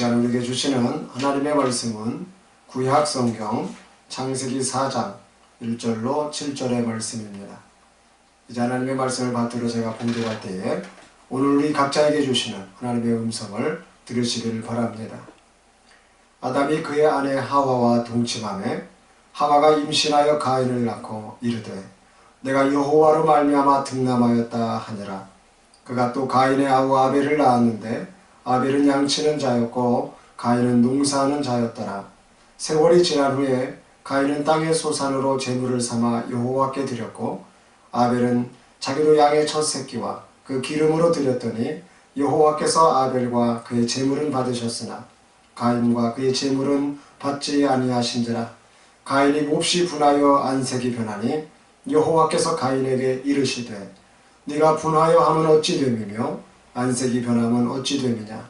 시간 우리에게 주시는 하나님의 말씀은 구약 성경 창세기 4장 1절로 7절의 말씀입니다. 이제 하나님의 말씀을 받들어 제가 봉독할 때에 오늘 우리 각자에게 주시는 하나님의 음성을 들으시기를 바랍니다. 아담이 그의 아내 하와와 동침하매 하와가 임신하여 가인을 낳고 이르되 내가 여호와로 말미암아 등남하였다 하니라. 그가 또 가인의 아우 아벨을 낳았는데 아벨은 양치는 자였고 가인은 농사하는 자였더라. 세월이 지난 후에 가인은 땅의 소산으로 제물을 삼아 여호와께 드렸고 아벨은 자기도 양의 첫 새끼와 그 기름으로 드렸더니 여호와께서 아벨과 그의 제물은 받으셨으나 가인과 그의 제물은 받지 아니하신지라. 가인이 몹시 분하여 안색이 변하니 여호와께서 가인에게 이르시되 네가 분하여 하면 어찌 됨이며 안색이 변하면 어찌 됨이냐.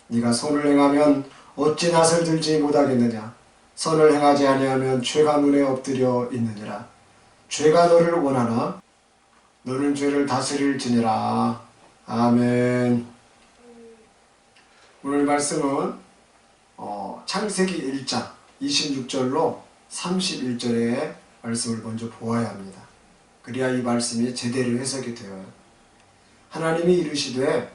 네가 선을 행하면 어찌 낯을 들지 못하겠느냐. 선을 행하지 아니하면 죄가 눈에 엎드려 있느니라. 죄가 너를 원하나 너는 죄를 다스릴지니라. 아멘. 오늘 말씀은 창세기 1장 26절로 31절의 말씀을 먼저 보아야 합니다. 그래야 이 말씀이 제대로 해석이 되어요. 하나님이 이르시되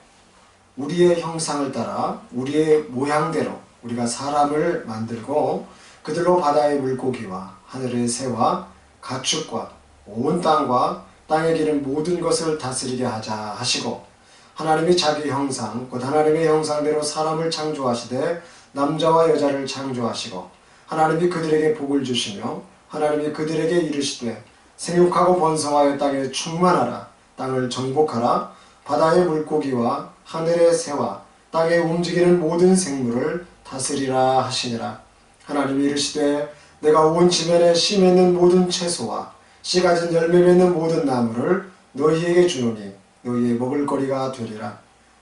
우리의 형상을 따라 우리의 모양대로 우리가 사람을 만들고 그들로 바다의 물고기와 하늘의 새와 가축과 온 땅과 땅에 기는 모든 것을 다스리게 하자 하시고 하나님이 자기 형상 곧 하나님의 형상대로 사람을 창조하시되 남자와 여자를 창조하시고 하나님이 그들에게 복을 주시며 하나님이 그들에게 이르시되 생육하고 번성하여 땅에 충만하라. 땅을 정복하라. 바다의 물고기와 하늘의 새와 땅에 움직이는 모든 생물을 다스리라 하시니라. 하나님이 이르시되 내가 온 지면에 씨 맺는 모든 채소와 씨 가진 열매 맺는 모든 나무를 너희에게 주노니 너희의 먹을거리가 되리라.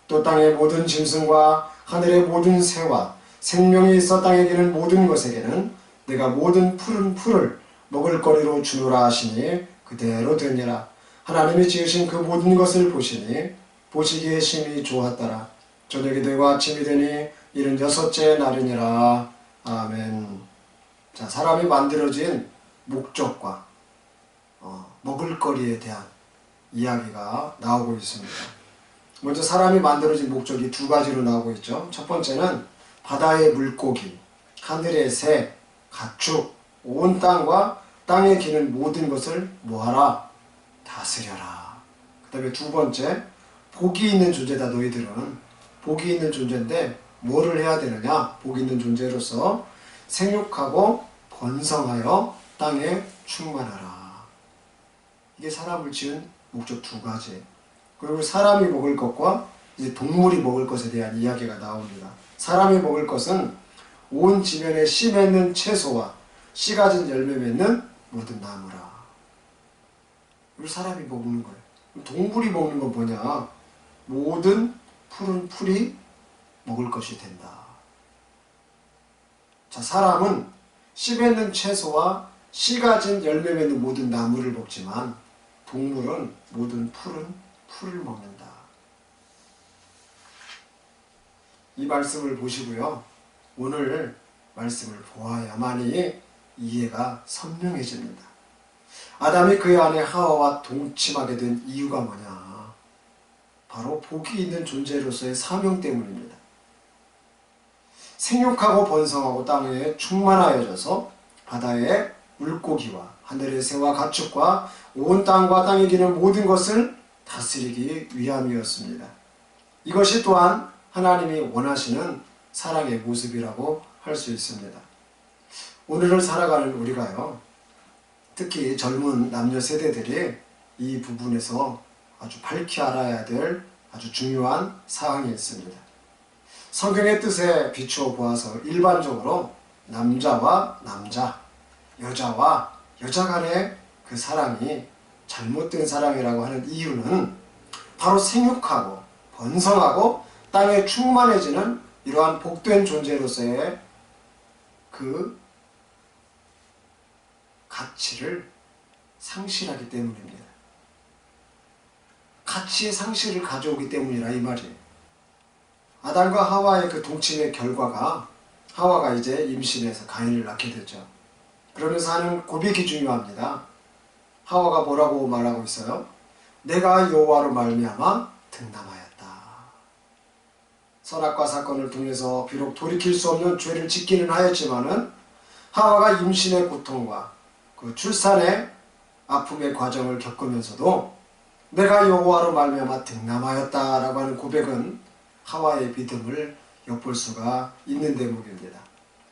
또 땅의 모든 짐승과 하늘의 모든 새와 생명이 있어 땅에 기는 모든 것에게는 내가 모든 푸른 풀을 먹을거리로 주노라 하시니 그대로 되니라. 하나님이 지으신 그 모든 것을 보시니 보시기에 심히 좋았더라. 저녁이 되고 아침이 되니 이는 여섯째 날이니라. 아멘. 자, 사람이 만들어진 목적과 먹을거리에 대한 이야기가 나오고 있습니다. 먼저 사람이 만들어진 목적이 두 가지로 나오고 있죠. 첫 번째는 바다의 물고기, 하늘의 새, 가축, 온 땅과 땅에 기는 모든 것을 뭐하라? 다스려라. 그 다음에 두 번째, 복이 있는 존재다. 너희들은 복이 있는 존재인데 뭐를 해야 되느냐? 복이 있는 존재로서 생육하고 번성하여 땅에 충만하라. 이게 사람을 지은 목적 두 가지. 그리고 사람이 먹을 것과 이제 동물이 먹을 것에 대한 이야기가 나옵니다. 사람이 먹을 것은 온 지면에 씨 맺는 채소와 씨 가진 열매 맺는 모든 나무라. 이걸 사람이 먹는 거예요. 동물이 먹는 건 뭐냐? 모든 푸른 풀이 먹을 것이 된다. 자, 사람은 씨 맺는 채소와 씨 가진 열매 맺는 모든 나무를 먹지만 동물은 모든 푸른 풀을 먹는다. 이 말씀을 보시고요. 오늘 말씀을 보아야만이 이해가 선명해집니다. 아담이 그의 아내 하와와 동침하게 된 이유가 뭐냐? 바로 복이 있는 존재로서의 사명 때문입니다. 생육하고 번성하고 땅에 충만하여져서 바다의 물고기와 하늘의 새와 가축과 온 땅과 땅에 기는 모든 것을 다스리기 위함이었습니다. 이것이 또한 하나님이 원하시는 사랑의 모습이라고 할 수 있습니다. 오늘을 살아가는 우리가요, 특히 젊은 남녀 세대들이 이 부분에서 아주 밝히 알아야 될 아주 중요한 사항이 있습니다. 성경의 뜻에 비추어 보아서 일반적으로 남자와 남자, 여자와 여자 간의 그 사랑이 잘못된 사랑이라고 하는 이유는 바로 생육하고 번성하고 땅에 충만해지는 이러한 복된 존재로서의 그 가치를 상실하기 때문입니다. 가치의 상실을 가져오기 때문이라 이 말이에요. 아담과 하와의 그 동침의 결과가 하와가 이제 임신해서 가인을 낳게 되죠. 그러면서 하는 고백이 중요합니다. 하와가 뭐라고 말하고 있어요? 내가 여호와로 말미암아 등남하였다. 선악과 사건을 통해서 비록 돌이킬 수 없는 죄를 짓기는 하였지만은 하와가 임신의 고통과 그 출산의 아픔의 과정을 겪으면서도 내가 여호와로 말미암아 등남하였다라고 하는 고백은 하와의 믿음을 엿볼 수가 있는 대목입니다.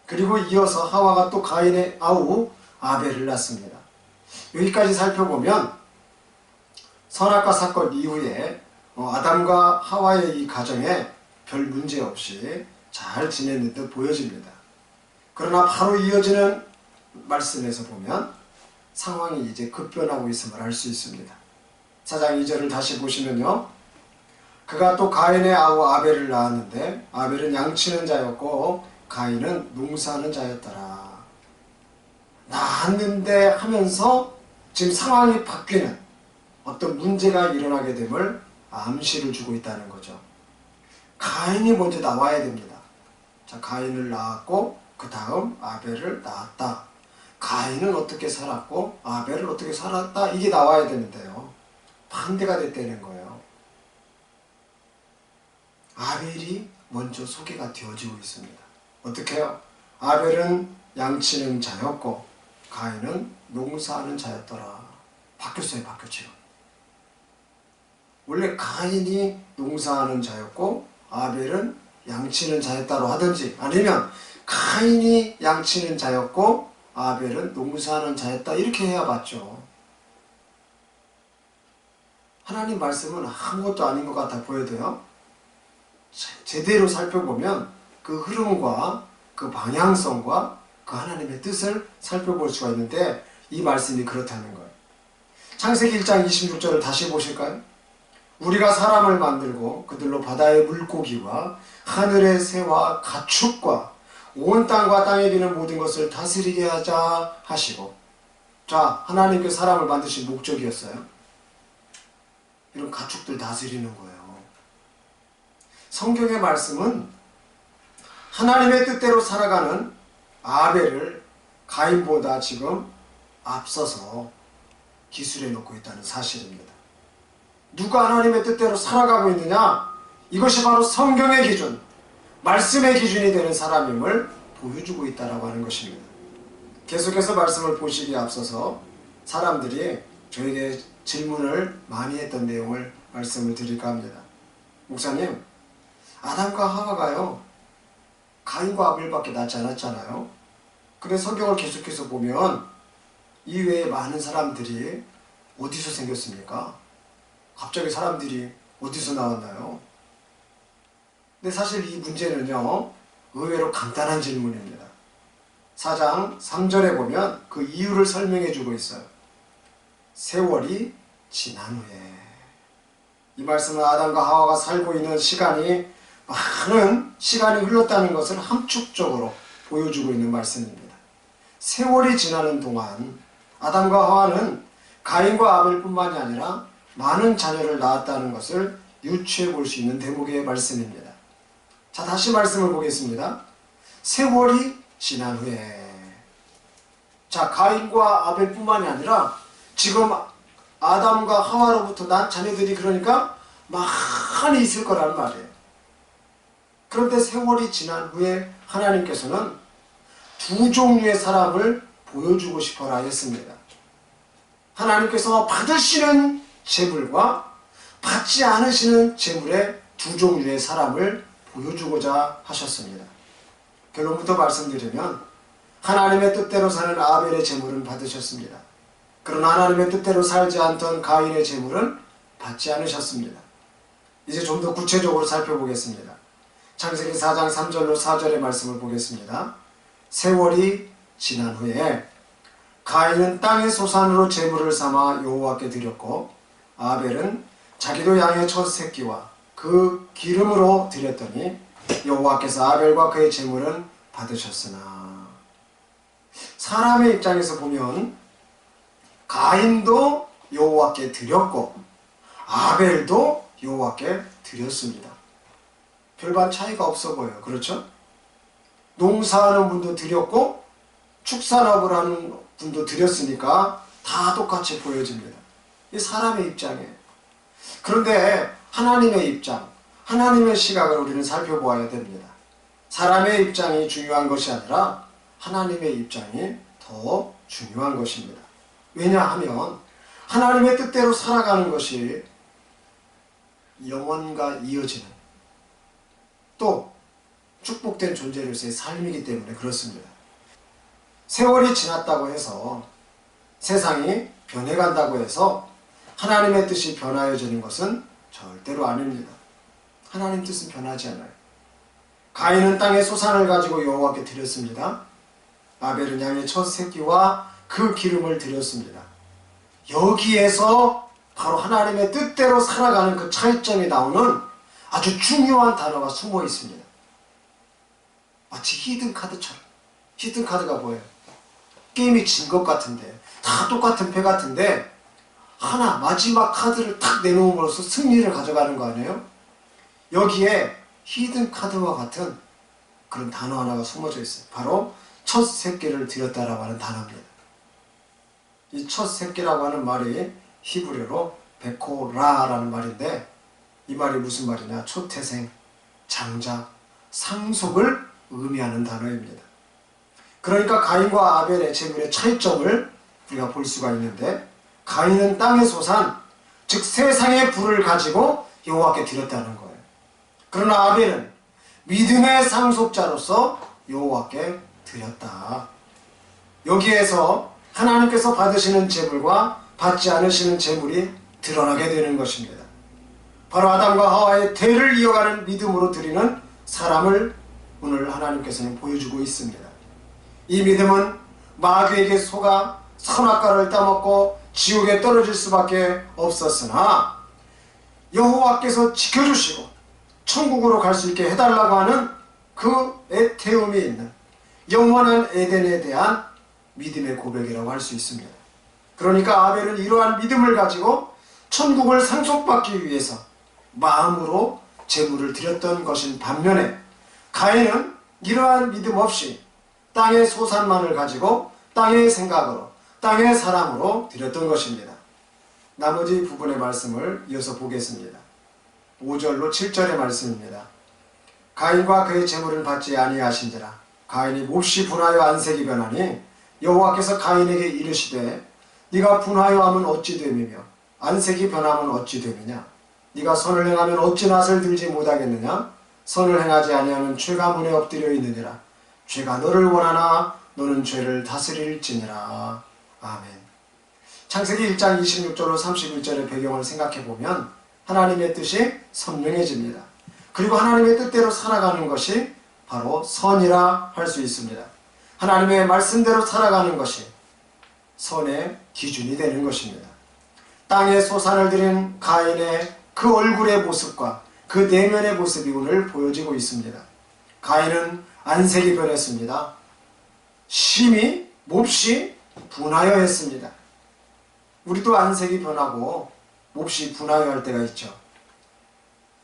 그리고 이어서 하와가 또 가인의 아우 아벨을 낳습니다. 여기까지 살펴보면 선악과 사건 이후에 아담과 하와의 이 가정에 별 문제 없이 잘 지내는 듯 보여집니다. 그러나 바로 이어지는 말씀에서 보면 상황이 이제 급변하고 있음을 알 수 있습니다. 4장 2절을 다시 보시면요. 그가 또 가인의 아우 아벨을 낳았는데 아벨은 양치는 자였고 가인은 농사하는 자였더라. 낳았는데 하면서 지금 상황이 바뀌는 어떤 문제가 일어나게 됨을 암시를 주고 있다는 거죠. 가인이 먼저 나와야 됩니다. 자, 가인을 낳았고 그 다음 아벨을 낳았다. 가인은 어떻게 살았고 아벨은 어떻게 살았다. 이게 나와야 되는데요. 반대가 됐다는 거예요. 아벨이 먼저 소개가 되어지고 있습니다. 어떻게 해요? 아벨은 양치는 자였고 가인은 농사하는 자였더라. 바뀌었어요. 바뀌었죠. 원래 가인이 농사하는 자였고 아벨은 양치는 자였다로 하든지 아니면 가인이 양치는 자였고 아벨은 농사하는 자였다 이렇게 해야 맞죠. 하나님 말씀은 아무것도 아닌 것 같아 보여도요. 제대로 살펴보면 그 흐름과 그 방향성과 그 하나님의 뜻을 살펴볼 수가 있는데 이 말씀이 그렇다는 거예요. 창세기 1장 26절을 다시 보실까요? 우리가 사람을 만들고 그들로 바다의 물고기와 하늘의 새와 가축과 온 땅과 땅에 비는 모든 것을 다스리게 하자 하시고. 자, 하나님께 사람을 만드신 목적이었어요. 이런 가축들 다스리는 거예요. 성경의 말씀은 하나님의 뜻대로 살아가는 아벨을 가인보다 지금 앞서서 기술해 놓고 있다는 사실입니다. 누가 하나님의 뜻대로 살아가고 있느냐? 이것이 바로 성경의 기준, 말씀의 기준이 되는 사람임을 보여주고 있다라고 하는 것입니다. 계속해서 말씀을 보시기에 앞서서 사람들이 저에게 질문을 많이 했던 내용을 말씀을 드릴까 합니다. 목사님, 아담과 하와가요 가인과 아벨밖에 낳지 않았잖아요. 근데 성경을 계속해서 보면 이외에 많은 사람들이 어디서 생겼습니까? 갑자기 사람들이 어디서 나왔나요? 근데 사실 이 문제는요 의외로 간단한 질문입니다. 4장 3절에 보면 그 이유를 설명해 주고 있어요. 세월이 지난 후에. 이 말씀은 아담과 하와가 살고 있는 시간이 많은 시간이 흘렀다는 것을 함축적으로 보여주고 있는 말씀입니다. 세월이 지나는 동안 아담과 하와는 가인과 아벨뿐만이 아니라 많은 자녀를 낳았다는 것을 유추해 볼 수 있는 대목의 말씀입니다. 자, 다시 말씀을 보겠습니다. 세월이 지난 후에. 자, 가인과 아벨뿐만이 아니라 지금 아담과 하와로부터 난 자녀들이 그러니까 많이 있을 거란 말이에요. 그런데 세월이 지난 후에 하나님께서는 두 종류의 사람을 보여주고 싶어라 했습니다. 하나님께서 받으시는 재물과 받지 않으시는 재물의 두 종류의 사람을 보여주고자 하셨습니다. 결론부터 말씀드리면 하나님의 뜻대로 사는 아벨의 재물은 받으셨습니다. 그러나 하나님의 뜻대로 살지 않던 가인의 재물은 받지 않으셨습니다. 이제 좀 더 구체적으로 살펴보겠습니다. 창세기 4장 3절로 4절의 말씀을 보겠습니다. 세월이 지난 후에 가인은 땅의 소산으로 제물을 삼아 여호와께 드렸고 아벨은 자기도 양의 첫 새끼와 그 기름으로 드렸더니 여호와께서 아벨과 그의 제물은 받으셨으나. 사람의 입장에서 보면 가인도 여호와께 드렸고 아벨도 여호와께 드렸습니다. 별반 차이가 없어 보여요. 그렇죠? 농사하는 분도 드렸고 축산업을 하는 분도 드렸으니까 다 똑같이 보여집니다. 이 사람의 입장이에요. 그런데 하나님의 입장, 하나님의 시각을 우리는 살펴보아야 됩니다. 사람의 입장이 중요한 것이 아니라 하나님의 입장이 더 중요한 것입니다. 왜냐하면 하나님의 뜻대로 살아가는 것이 영원과 이어지는 또 축복된 존재로서의 삶이기 때문에 그렇습니다. 세월이 지났다고 해서 세상이 변해간다고 해서 하나님의 뜻이 변하여지는 것은 절대로 아닙니다. 하나님 뜻은 변하지 않아요. 가인은 땅의 소산을 가지고 여호와께 드렸습니다. 아벨은 양의 첫 새끼와 그 기름을 드렸습니다. 여기에서 바로 하나님의 뜻대로 살아가는 그 차이점이 나오는 아주 중요한 단어가 숨어 있습니다. 마치 히든카드처럼. 히든카드가 뭐예요? 게임이 진 것 같은데 다 똑같은 패 같은데 하나 마지막 카드를 탁 내놓음으로써 승리를 가져가는 거 아니에요? 여기에 히든카드와 같은 그런 단어 하나가 숨어져 있어요. 바로 첫 새끼를 드렸다라고 하는 단어입니다. 이 첫 새끼라고 하는 말이 히브리어로 베코라라는 말인데 이 말이 무슨 말이냐? 초태생, 장자, 상속을 의미하는 단어입니다. 그러니까 가인과 아벨의 제물의 차이점을 우리가 볼 수가 있는데 가인은 땅의 소산, 즉 세상의 부를 가지고 여호와께 드렸다는 거예요. 그러나 아벨은 믿음의 상속자로서 여호와께 드렸다. 여기에서 하나님께서 받으시는 제물과 받지 않으시는 제물이 드러나게 되는 것입니다. 바로 아담과 하와의 대를 이어가는 믿음으로 드리는 사람을 오늘 하나님께서는 보여주고 있습니다. 이 믿음은 마귀에게 속아 선악과를 따먹고 지옥에 떨어질 수밖에 없었으나 여호와께서 지켜주시고 천국으로 갈 수 있게 해달라고 하는 그 애태움이 있는 영원한 에덴에 대한 믿음의 고백이라고 할 수 있습니다. 그러니까 아벨은 이러한 믿음을 가지고 천국을 상속받기 위해서 마음으로 제물을 드렸던 것인 반면에 가인은 이러한 믿음 없이 땅의 소산만을 가지고 땅의 생각으로 땅의 사랑으로 드렸던 것입니다. 나머지 부분의 말씀을 이어서 보겠습니다. 5절로 7절의 말씀입니다. 가인과 그의 제물을 받지 아니하신지라 가인이 몹시 분하여 안색이 변하니 여호와께서 가인에게 이르시되 네가 분하여 하면 어찌 됨이며 안색이 변하면 어찌 됨이냐 네가 선을 행하면 어찌 낯을 들지 못하겠느냐 선을 행하지 아니하면 죄가 문에 엎드려 있느니라 죄가 너를 원하나 너는 죄를 다스릴지니라. 아멘. 창세기 1장 26절로 31절의 배경을 생각해보면 하나님의 뜻이 선명해집니다. 그리고 하나님의 뜻대로 살아가는 것이 바로 선이라 할 수 있습니다. 하나님의 말씀대로 살아가는 것이 선의 기준이 되는 것입니다. 땅에 소산을 드린 가인의 그 얼굴의 모습과 그 내면의 모습이 오늘 보여지고 있습니다. 가인은 안색이 변했습니다. 심히 몹시 분하여 했습니다. 우리도 안색이 변하고 몹시 분하여 할 때가 있죠.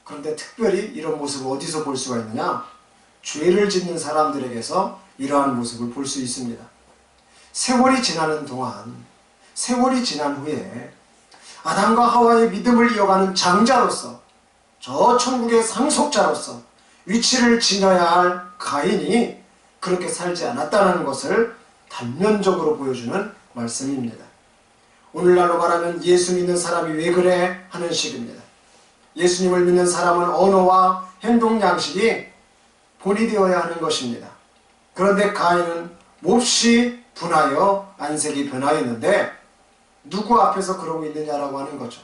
그런데 특별히 이런 모습을 어디서 볼 수가 있느냐? 죄를 짓는 사람들에게서 이러한 모습을 볼 수 있습니다. 세월이 지나는 동안, 세월이 지난 후에 아담과 하와의 믿음을 이어가는 장자로서 저 천국의 상속자로서 위치를 지녀야 할 가인이 그렇게 살지 않았다는 것을 단면적으로 보여주는 말씀입니다. 오늘날로 말하면 예수 믿는 사람이 왜 그래 하는 식입니다. 예수님을 믿는 사람은 언어와 행동 양식이 본이 되어야 하는 것입니다. 그런데 가인은 몹시 분하여 안색이 변하였는데 누구 앞에서 그러고 있느냐라고 하는 거죠.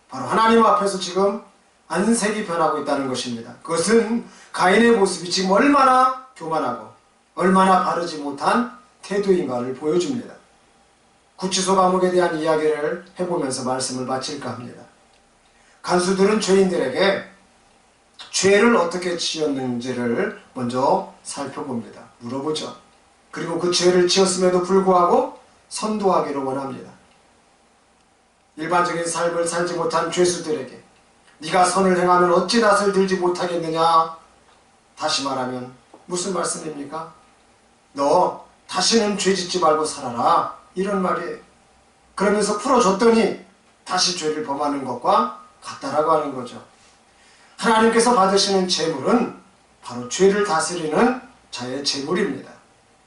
바로 하나님 앞에서 지금 안색이 변하고 있다는 것입니다. 그것은 가인의 모습이 지금 얼마나 교만하고 얼마나 바르지 못한 태도인가를 보여줍니다. 구치소 감옥에 대한 이야기를 해보면서 말씀을 마칠까 합니다. 간수들은 죄인들에게 죄를 어떻게 지었는지를 먼저 살펴봅니다. 물어보죠. 그리고 그 죄를 지었음에도 불구하고 선도하기를 원합니다. 일반적인 삶을 살지 못한 죄수들에게 네가 선을 행하면 어찌 낯을 들지 못하겠느냐 다시 말하면 무슨 말씀입니까? 너 다시는 죄 짓지 말고 살아라, 이런 말이에요. 그러면서 풀어줬더니 다시 죄를 범하는 것과 같다라고 하는 거죠. 하나님께서 받으시는 재물은 바로 죄를 다스리는 자의 재물입니다.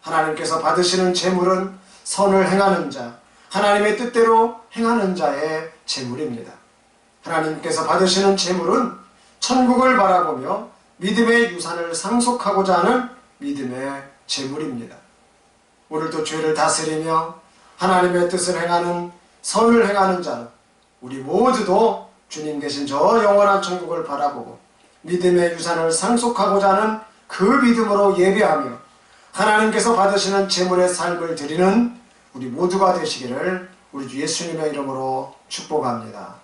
하나님께서 받으시는 재물은 선을 행하는 자, 하나님의 뜻대로 행하는 자의 재물입니다. 하나님께서 받으시는 재물은 천국을 바라보며 믿음의 유산을 상속하고자 하는 믿음의 재물입니다. 오늘도 죄를 다스리며 하나님의 뜻을 행하는, 선을 행하는 자, 우리 모두도 주님 계신 저 영원한 천국을 바라보고 믿음의 유산을 상속하고자 하는 그 믿음으로 예배하며 하나님께서 받으시는 재물의 삶을 드리는 우리 모두가 되시기를 우리 주 예수님의 이름으로 축복합니다.